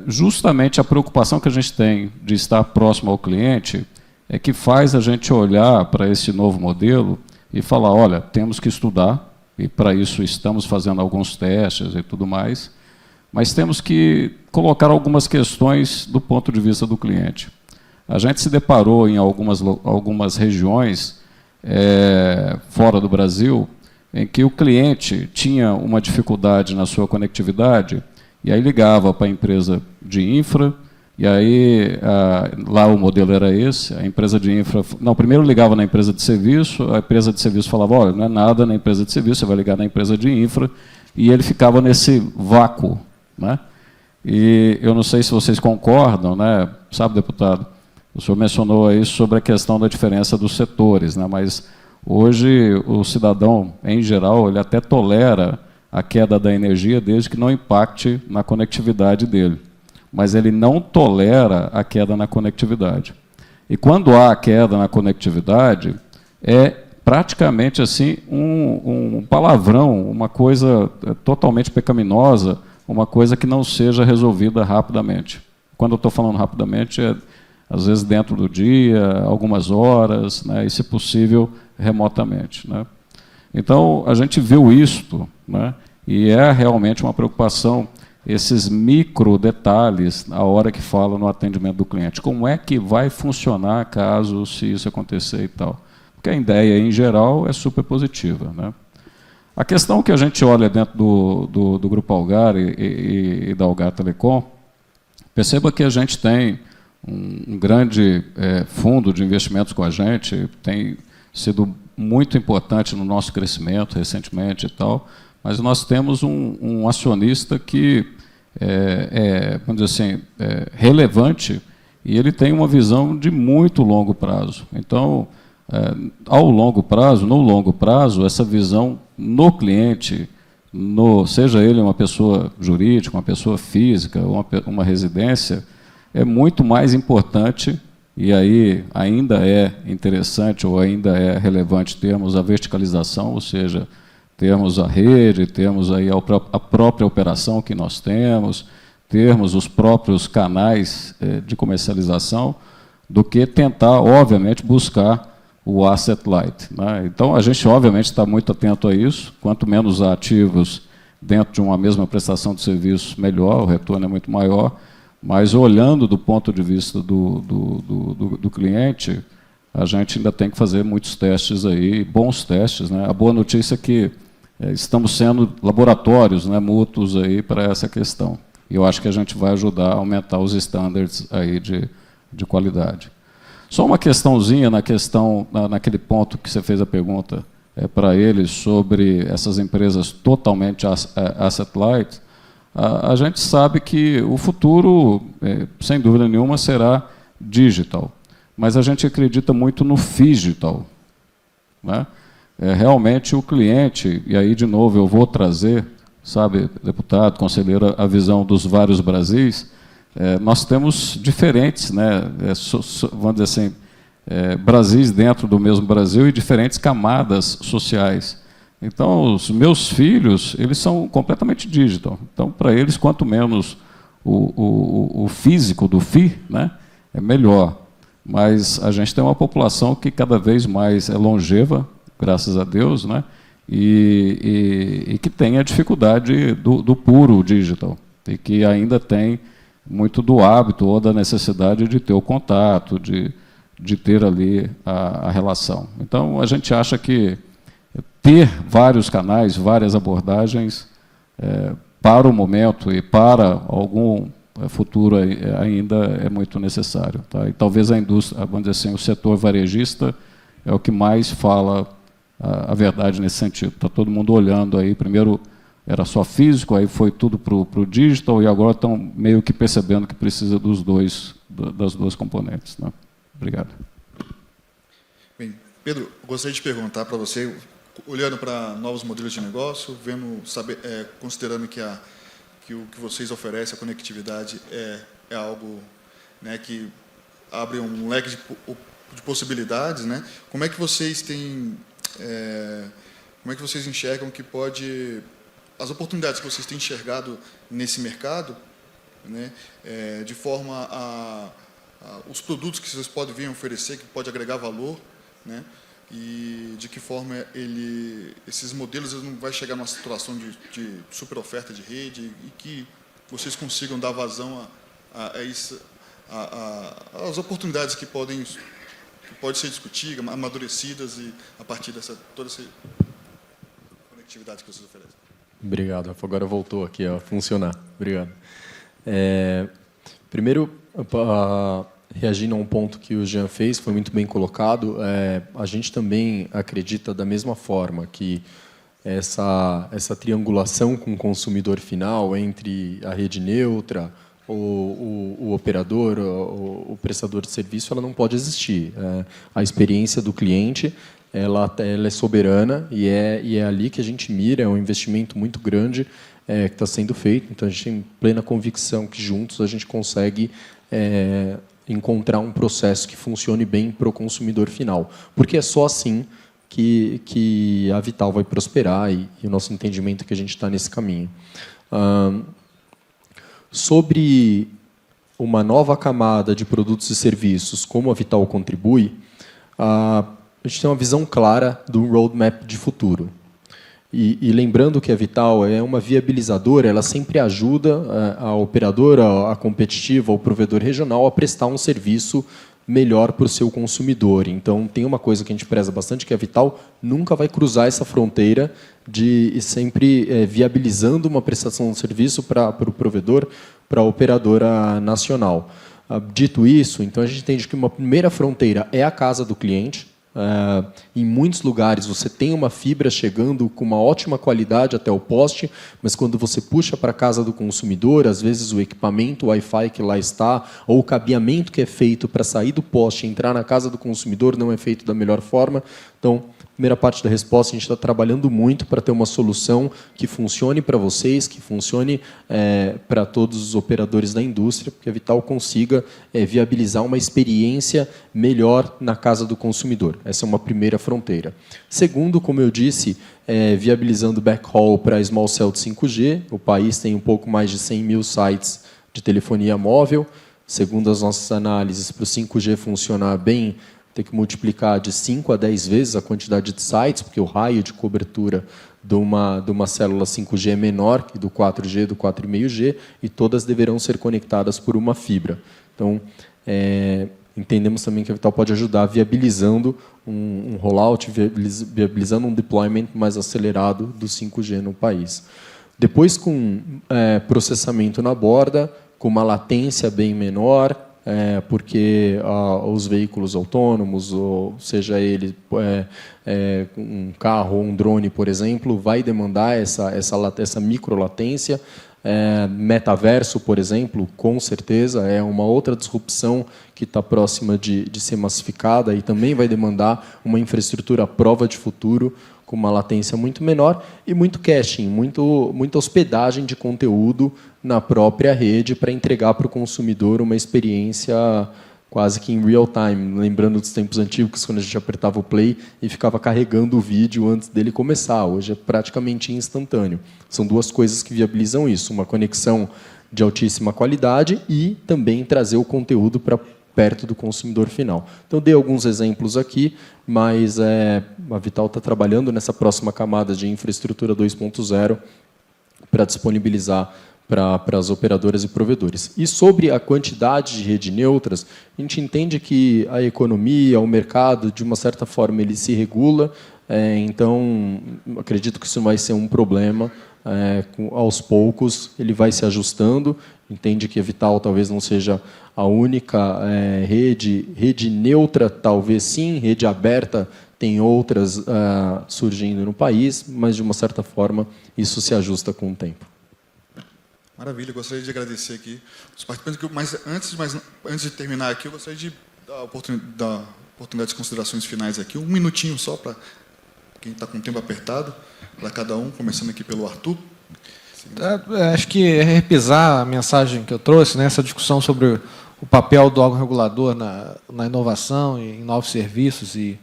justamente a preocupação que a gente tem de estar próximo ao cliente é que faz a gente olhar para esse novo modelo e falar, olha, temos que estudar, e para isso estamos fazendo alguns testes e tudo mais, mas temos que colocar algumas questões do ponto de vista do cliente. A gente se deparou em algumas regiões fora do Brasil em que o cliente tinha uma dificuldade na sua conectividade e aí ligava para a empresa de infra, e aí lá o modelo era esse, a empresa de infra... Não, primeiro ligava na empresa de serviço, a empresa de serviço falava, olha, não é nada na empresa de serviço, você vai ligar na empresa de infra, e ele ficava nesse vácuo, né? E eu não sei se vocês concordam, né? Sabe, deputado, o senhor mencionou aí sobre a questão da diferença dos setores, né? Mas hoje o cidadão, em geral, ele até tolera a queda da energia desde que não impacte na conectividade dele. Mas ele não tolera a queda na conectividade. E quando há a queda na conectividade, é praticamente assim um palavrão, uma coisa totalmente pecaminosa, uma coisa que não seja resolvida rapidamente. Quando eu estou falando rapidamente, às vezes dentro do dia, algumas horas, né, e, se possível, remotamente, né? Então, a gente viu isto, né, e é realmente uma preocupação, esses micro detalhes, na hora que fala no atendimento do cliente. Como é que vai funcionar caso se isso acontecer e tal? Porque a ideia, em geral, é super positiva, né? A questão que a gente olha dentro do Grupo Algar e da Algar Telecom, perceba que a gente tem um grande fundo de investimentos com a gente, tem sido muito importante no nosso crescimento recentemente e tal, mas nós temos um acionista que vamos dizer assim, relevante, e ele tem uma visão de muito longo prazo. Então, no longo prazo, essa visão no cliente, seja ele uma pessoa jurídica, uma pessoa física, uma residência, é muito mais importante, e aí ainda é interessante ou ainda é relevante termos a verticalização, ou seja, termos a rede, termos aí a própria operação que nós temos, termos os próprios canais de comercialização, do que tentar, obviamente, buscar o asset light, né? Então, a gente, obviamente, está muito atento a isso. Quanto menos ativos dentro de uma mesma prestação de serviço, melhor, o retorno é muito maior. Mas, olhando do ponto de vista do cliente, a gente ainda tem que fazer muitos testes aí, bons testes, né? A boa notícia é que estamos sendo laboratórios, né, mútuos aí para essa questão. E eu acho que a gente vai ajudar a aumentar os standards aí de qualidade. Só uma questãozinha naquele ponto que você fez a pergunta para eles sobre essas empresas totalmente asset light. A gente sabe que o futuro, sem dúvida nenhuma, será digital, mas a gente acredita muito no phygital, né? Realmente o cliente, e aí de novo eu vou trazer, sabe, deputado, conselheiro, a visão dos vários Brasis. Nós temos diferentes, né, vamos dizer assim, Brasis dentro do mesmo Brasil e diferentes camadas sociais. Então, os meus filhos, eles são completamente digital. Então, para eles, quanto menos o físico do FI, né, é melhor. Mas a gente tem uma população que cada vez mais é longeva, graças a Deus, né, e que tem a dificuldade do puro digital, e que ainda tem muito do hábito ou da necessidade de ter o contato, de ter ali a relação. Então, a gente acha que ter vários canais, várias abordagens, para o momento e para algum futuro ainda é muito necessário. Tá? E talvez a indústria, vamos dizer assim, o setor varejista é o que mais fala a verdade nesse sentido. Está todo mundo olhando aí, primeiro era só físico, aí foi tudo para o digital, e agora estão meio que percebendo que precisa das duas componentes. Né? Obrigado. Bem, Pedro, eu gostaria de perguntar para você, olhando para novos modelos de negócio, considerando que o que vocês oferecem, a conectividade, é algo, né, que abre um leque de possibilidades, né? Como é que vocês enxergam que pode as oportunidades que vocês têm enxergado nesse mercado, né, de forma os produtos que vocês podem vir a oferecer, que pode agregar valor, né, e de que forma esses modelos não vão chegar numa situação de super oferta de rede e que vocês consigam dar vazão às oportunidades que podem ser discutidas, amadurecidas e a partir toda essa conectividade que vocês oferecem. Obrigado, Rafa. Agora voltou aqui a funcionar. Obrigado. Primeiro, reagindo a um ponto que o Jean fez, foi muito bem colocado, a gente também acredita da mesma forma que essa triangulação com o consumidor final entre a rede neutra, o operador, o prestador de serviço, ela não pode existir. A experiência do cliente ela é soberana e é ali que a gente mira, é um investimento muito grande que está sendo feito. Então, a gente tem plena convicção que juntos a gente consegue encontrar um processo que funcione bem para o consumidor final. Porque é só assim que a Vital vai prosperar e o nosso entendimento é que a gente está nesse caminho. Sobre uma nova camada de produtos e serviços, como a Vital contribui, a gente tem uma visão clara do roadmap de futuro. E lembrando que a Vital é uma viabilizadora, ela sempre ajuda a operadora, a competitiva, o provedor regional a prestar um serviço melhor para o seu consumidor. Então, tem uma coisa que a gente preza bastante, que a Vital nunca vai cruzar essa fronteira de ir sempre viabilizando uma prestação de serviço para o provedor, para a operadora nacional. Dito isso, então a gente entende que uma primeira fronteira é a casa do cliente. Em muitos lugares você tem uma fibra chegando com uma ótima qualidade até o poste, mas quando você puxa para a casa do consumidor, às vezes o equipamento, o Wi-Fi que lá está, ou o cabeamento que é feito para sair do poste e entrar na casa do consumidor não é feito da melhor forma. Então, primeira parte da resposta, a gente está trabalhando muito para ter uma solução que funcione para vocês, que funcione para todos os operadores da indústria, porque a Vital consiga viabilizar uma experiência melhor na casa do consumidor. Essa é uma primeira fronteira. Segundo, como eu disse, viabilizando backhaul para small cell de 5G. O país tem um pouco mais de 100 mil sites de telefonia móvel. Segundo as nossas análises, para o 5G funcionar bem, tem que multiplicar de 5 a 10 vezes a quantidade de sites, porque o raio de cobertura de uma célula 5G é menor que do 4G, do 4,5G, e todas deverão ser conectadas por uma fibra. Então, entendemos também que a Vital pode ajudar viabilizando um rollout, viabilizando um deployment mais acelerado do 5G no país. Depois, com processamento na borda, com uma latência bem menor, porque os veículos autônomos, ou seja ele um carro ou um drone, por exemplo, vai demandar essa microlatência. Metaverso, por exemplo, com certeza é uma outra disrupção que está próxima de ser massificada e também vai demandar uma infraestrutura à prova de futuro com uma latência muito menor e muito caching, muita hospedagem de conteúdo na própria rede para entregar para o consumidor uma experiência quase que em real time, lembrando dos tempos antigos, quando a gente apertava o play e ficava carregando o vídeo antes dele começar. Hoje é praticamente instantâneo. São duas coisas que viabilizam isso, uma conexão de altíssima qualidade e também trazer o conteúdo para perto do consumidor final. Então, dei alguns exemplos aqui, mas a Vital está trabalhando nessa próxima camada de infraestrutura 2.0 para disponibilizar para as operadoras e provedores. E sobre a quantidade de redes neutras, a gente entende que a economia, o mercado, de uma certa forma, ele se regula, então, acredito que isso vai ser um problema. Aos poucos, ele vai se ajustando, entende que a Vital talvez não seja a única rede neutra, talvez sim, rede aberta, tem outras surgindo no país, mas, de uma certa forma, isso se ajusta com o tempo. Maravilha, eu gostaria de agradecer aqui os participantes, mas antes de terminar aqui, eu gostaria de dar a oportunidade de considerações finais aqui, um minutinho só para quem está com o tempo apertado, para cada um, começando aqui pelo Arthur. Acho que é repisar a mensagem que eu trouxe, né, essa discussão sobre o papel do órgão regulador na inovação, em novos serviços e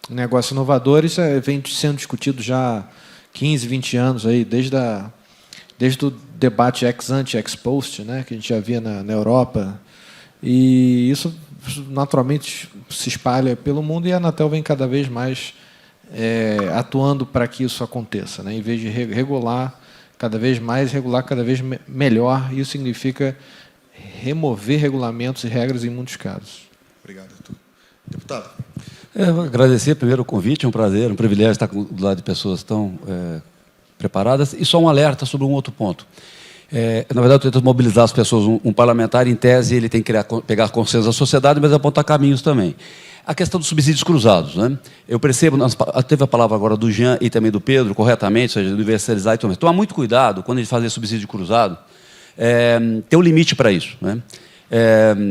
negócios inovadores, vem sendo discutido já há 15, 20 anos, aí, desde o debate ex ante, ex post, né, que a gente já via na Europa. E isso, naturalmente, se espalha pelo mundo e a Anatel vem cada vez mais atuando para que isso aconteça, né, em vez de regular cada vez mais, regular cada vez melhor. Isso significa remover regulamentos e regras em muitos casos. Obrigado, Arthur. Deputado. Agradecer primeiro o convite, é um prazer, um privilégio estar do lado de pessoas tão preparadas. E só um alerta sobre um outro ponto. Na verdade, eu tento mobilizar as pessoas. Um parlamentar, em tese, ele tem que pegar consenso da sociedade, mas apontar caminhos também. A questão dos subsídios cruzados, né? Eu percebo, teve a palavra agora do Jean e também do Pedro, corretamente, ou seja, universalizar e tomar. Tomar muito cuidado quando a gente fazer subsídio cruzado, tem um limite para isso, né?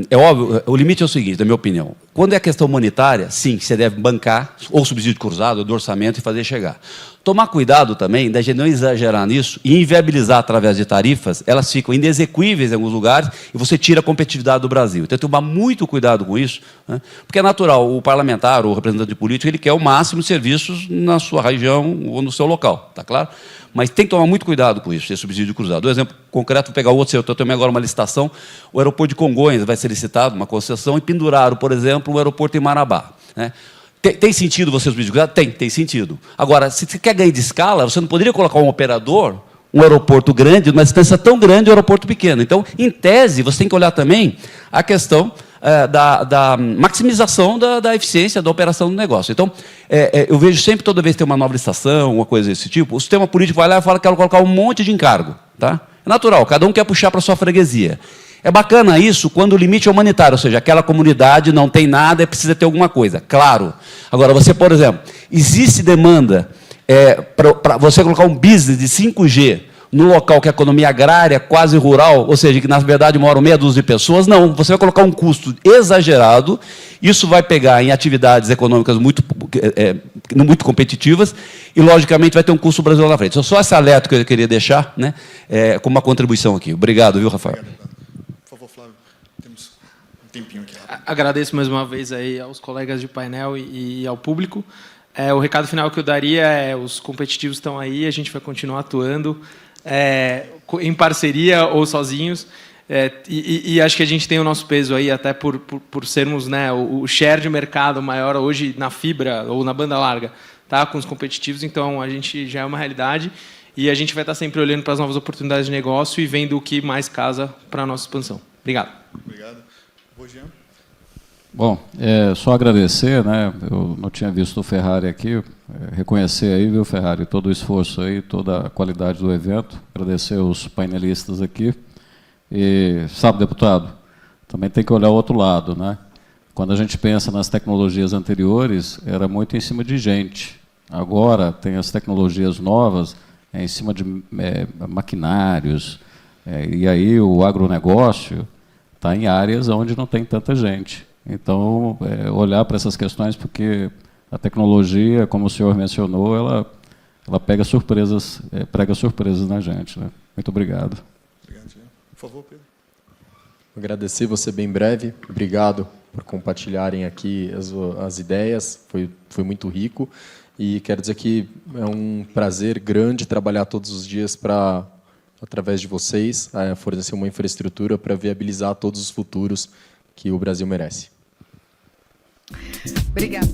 É óbvio, o limite é o seguinte, na minha opinião. Quando é questão humanitária, sim, você deve bancar ou subsídio cruzado, ou do orçamento, e fazer chegar. Tomar cuidado também da gente não exagerar nisso e inviabilizar através de tarifas, elas ficam inexequíveis em alguns lugares e você tira a competitividade do Brasil. Então, tomar muito cuidado com isso, né? Porque é natural, o parlamentar ou o representante político, ele quer o máximo de serviços na sua região ou no seu local, está claro? Mas tem que tomar muito cuidado com isso, esse subsídio cruzado. Um exemplo concreto, vou pegar outro, eu também agora uma licitação, o aeroporto de Congonhas vai ser licitado, uma concessão, e penduraram, por exemplo, o aeroporto em Marabá, né? Tem sentido você subsídio cruzado? Tem sentido. Agora, se você quer ganhar de escala, você não poderia colocar um operador, um aeroporto grande, uma distância tão grande, um aeroporto pequeno. Então, em tese, você tem que olhar também a questão da maximização da eficiência da operação do negócio. Então, eu vejo sempre, toda vez que tem uma nova licitação, uma coisa desse tipo, o sistema político vai lá e fala que quer colocar um monte de encargo. Tá? É natural, cada um quer puxar para a sua freguesia. É bacana isso quando o limite é humanitário, ou seja, aquela comunidade não tem nada e precisa ter alguma coisa. Claro. Agora, você, por exemplo, existe demanda para você colocar um business de 5G num local que é economia agrária, quase rural, ou seja, que na verdade moram meia dúzia de pessoas, não. Você vai colocar um custo exagerado, isso vai pegar em atividades econômicas muito competitivas e, logicamente, vai ter um custo brasileiro na frente. Só esse alerta que eu queria deixar, né, como uma contribuição aqui. Obrigado, viu, Rafael? Por favor, Flávio, temos um tempinho aqui. Agradeço mais uma vez aí aos colegas de painel e ao público. O recado final que eu daria é: os competitivos estão aí, a gente vai continuar atuando em parceria ou sozinhos, e acho que a gente tem o nosso peso aí, até por sermos, né, o share de mercado maior hoje na fibra ou na banda larga, tá, com os competitivos. Então, a gente já é uma realidade e a gente vai estar sempre olhando para as novas oportunidades de negócio e vendo o que mais casa para a nossa expansão. Obrigado. Obrigado. Jean. Bom, só agradecer, né? Eu não tinha visto o Ferrari aqui, reconhecer aí, viu, Ferrari, todo o esforço aí, toda a qualidade do evento, agradecer os painelistas aqui. E, sabe, deputado, também tem que olhar o outro lado, né? Quando a gente pensa nas tecnologias anteriores, era muito em cima de gente. Agora tem as tecnologias novas em cima de maquinários, e aí o agronegócio está em áreas onde não tem tanta gente. Então, olhar para essas questões, porque a tecnologia, como o senhor mencionou, ela pega surpresas, prega surpresas na gente, né? Muito obrigado. Obrigado, Jean. Por favor, Pedro. Agradecer você bem breve. Obrigado por compartilharem aqui as ideias. Foi muito rico. E quero dizer que é um prazer grande trabalhar todos os dias para, através de vocês, fornecer uma infraestrutura para viabilizar todos os futuros que o Brasil merece. Obrigada.